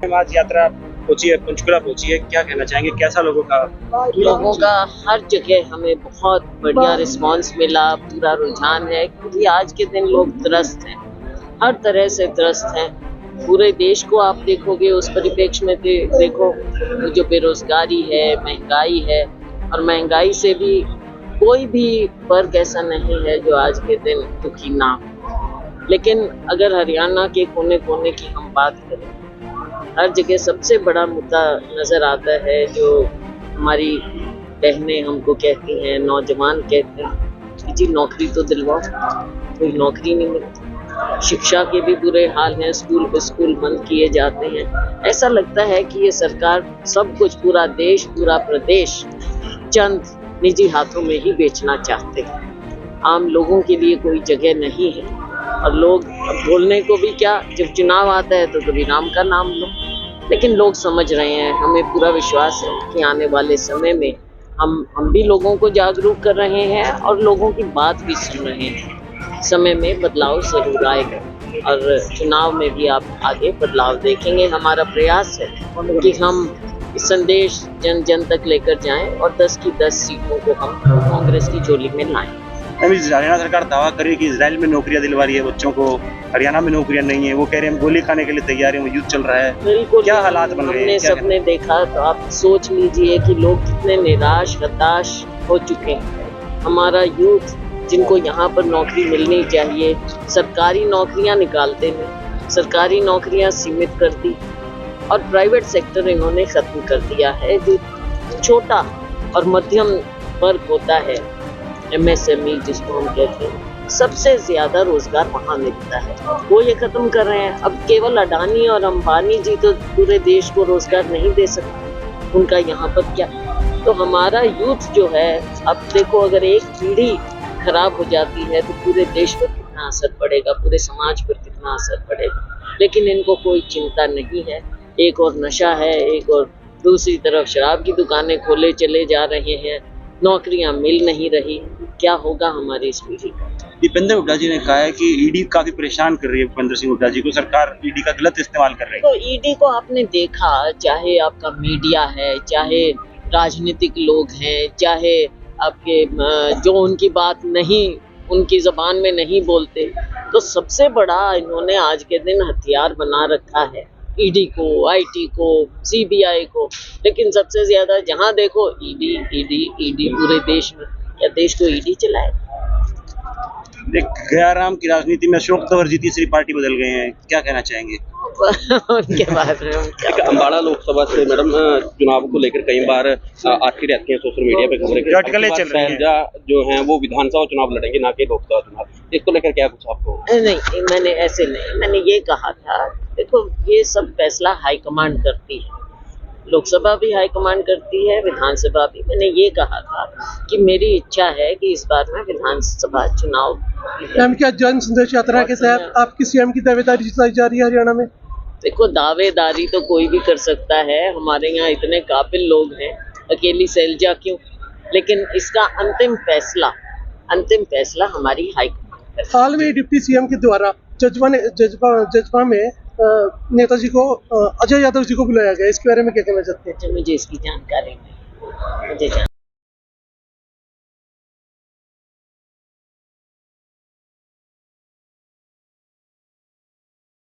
आज यात्रा पहुंची है, पंचकुला पहुंची है, क्या कहना चाहेंगे, कैसा लोगों का हर जगह हमें बहुत बढ़िया रिस्पांस मिला, पूरा रुझान है क्योंकि आज के दिन लोग त्रस्त हैं, हर तरह से त्रस्त हैं। पूरे देश को आप देखोगे उस परिप्रेक्ष्य में देखो जो बेरोजगारी है, महंगाई है, और महंगाई से भी कोई भी वर्ग ऐसा नहीं है जो आज के दिन दुखी ना हो। लेकिन अगर हरियाणा के कोने कोने की हम बात करें, हर जगह सबसे बड़ा मुद्दा नजर आता है जो हमारी बहनें हमको कहती हैं, नौजवान कहते हैं कि जी नौकरी तो दिलवाओ, कोई नौकरी नहीं मिलती। शिक्षा के भी बुरे हाल हैं, स्कूल पे स्कूल बंद किए जाते हैं। ऐसा लगता है कि ये सरकार सब कुछ, पूरा देश, पूरा प्रदेश चंद निजी हाथों में ही बेचना चाहते हैं। आम लोगों के लिए कोई जगह नहीं है, और लोग बोलने को भी क्या, जब चुनाव आता है तो कभी राम का नाम लो। लेकिन लोग समझ रहे हैं, हमें पूरा विश्वास है कि आने वाले समय में हम भी लोगों को जागरूक कर रहे हैं और लोगों की बात भी सुन रहे हैं। समय में बदलाव जरूर आएगा और चुनाव में भी आप आगे बदलाव देखेंगे। हमारा प्रयास है कि हम संदेश जन जन तक लेकर जाएं और 10 की 10 सीटों को हम कांग्रेस की झोली में लाएं। हरियाणा सरकार दावा कर रही है कि इजराइल में नौकरियां दिलवा रही है बच्चों को, हरियाणा में नौकरियां नहीं है। वो कह रहे हैं हम गोली खाने के लिए तैयार हैं, वो युद्ध चल रहा है। बिल्कुल, क्या हालात बन रहे हैं, सबने देखा, तो आप सोच लीजिए कि लोग कितने निराश हताश हो चुके हैं। हमारा यूथ जिनको यहाँ पर नौकरी मिलनी चाहिए, सरकारी नौकरियां निकालते हैं, सरकारी नौकरियां सीमित कर दी और प्राइवेट सेक्टर इन्होंने खत्म कर दिया है। जो छोटा और मध्यम वर्ग होता है, MSME जिसको हम कहते हैं, सबसे ज्यादा रोजगार वहाँ मिलता है, वो ये खत्म कर रहे हैं। अब केवल अडानी और अंबानी जी तो पूरे देश को रोजगार नहीं दे सकते, उनका यहाँ पर क्या। तो हमारा यूथ जो है, अब देखो अगर एक पीढ़ी खराब हो जाती है तो पूरे देश पर कितना असर पड़ेगा, पूरे समाज पर कितना असर पड़ेगा। लेकिन इनको कोई चिंता नहीं है। एक और नशा है, एक और दूसरी तरफ शराब की दुकानें खोले चले जा रहे हैं, नौकरियां मिल नहीं रही। क्या होगा हमारी इस पीढ़ी का। दीपेंद्र हुड्डा जी ने कहा है कि ईडी काफी परेशान कर रही है भूपेंद्र सिंह हुड्डा जी को, सरकार ईडी का गलत इस्तेमाल कर रही है। तो ईडी को आपने देखा, चाहे आपका मीडिया है, चाहे राजनीतिक लोग हैं, चाहे आपके जो उनकी बात नहीं, उनकी जबान में नहीं बोलते, तो सबसे बड़ा इन्होंने आज के दिन हथियार बना रखा है ईडी को, IT को, CBI को। लेकिन सबसे ज्यादा जहां देखो ईडी ईडी ईडी, पूरे देश में। क्या देश को ईडी चलाए? गयाराम की राजनीति में अशोक तंवर जी तीसरी पार्टी बदल गए हैं, क्या कहना चाहेंगे उनके बारे में? अम्बाड़ा लोकसभा से मैडम चुनाव को लेकर कई बार आती रहती है सोशल मीडिया पे खबरें शैलजा जो हैं वो विधानसभा चुनाव लड़ेंगे, ना कि लोकसभा चुनाव। इसको लेकर क्या कुछ आपको? नहीं, मैंने ऐसे नहीं, मैंने ये कहा था, देखो ये सब फैसला हाईकमांड करती है, लोकसभा भी हाईकमांड करती है, विधानसभा भी। मैंने ये कहा था कि मेरी इच्छा है कि इस बार मैं विधानसभा चुनाव। मैम, क्या जन संदेश यात्रा के तहत आपकी CM की दावेदारी जताई जा रही है हरियाणा में? देखो, दावेदारी तो कोई भी कर सकता है, हमारे यहाँ इतने काबिल लोग हैं, अकेली शैलजा क्यों। लेकिन इसका अंतिम फैसला हमारी हाईकमांड। हाल में डिप्टी CM के द्वारा जज्बा में नेताजी को, अजय यादव जी को बुलाया गया, इसके बारे में क्या कहना चाहते हैं? मुझे इसकी जानकारी नहीं, मुझे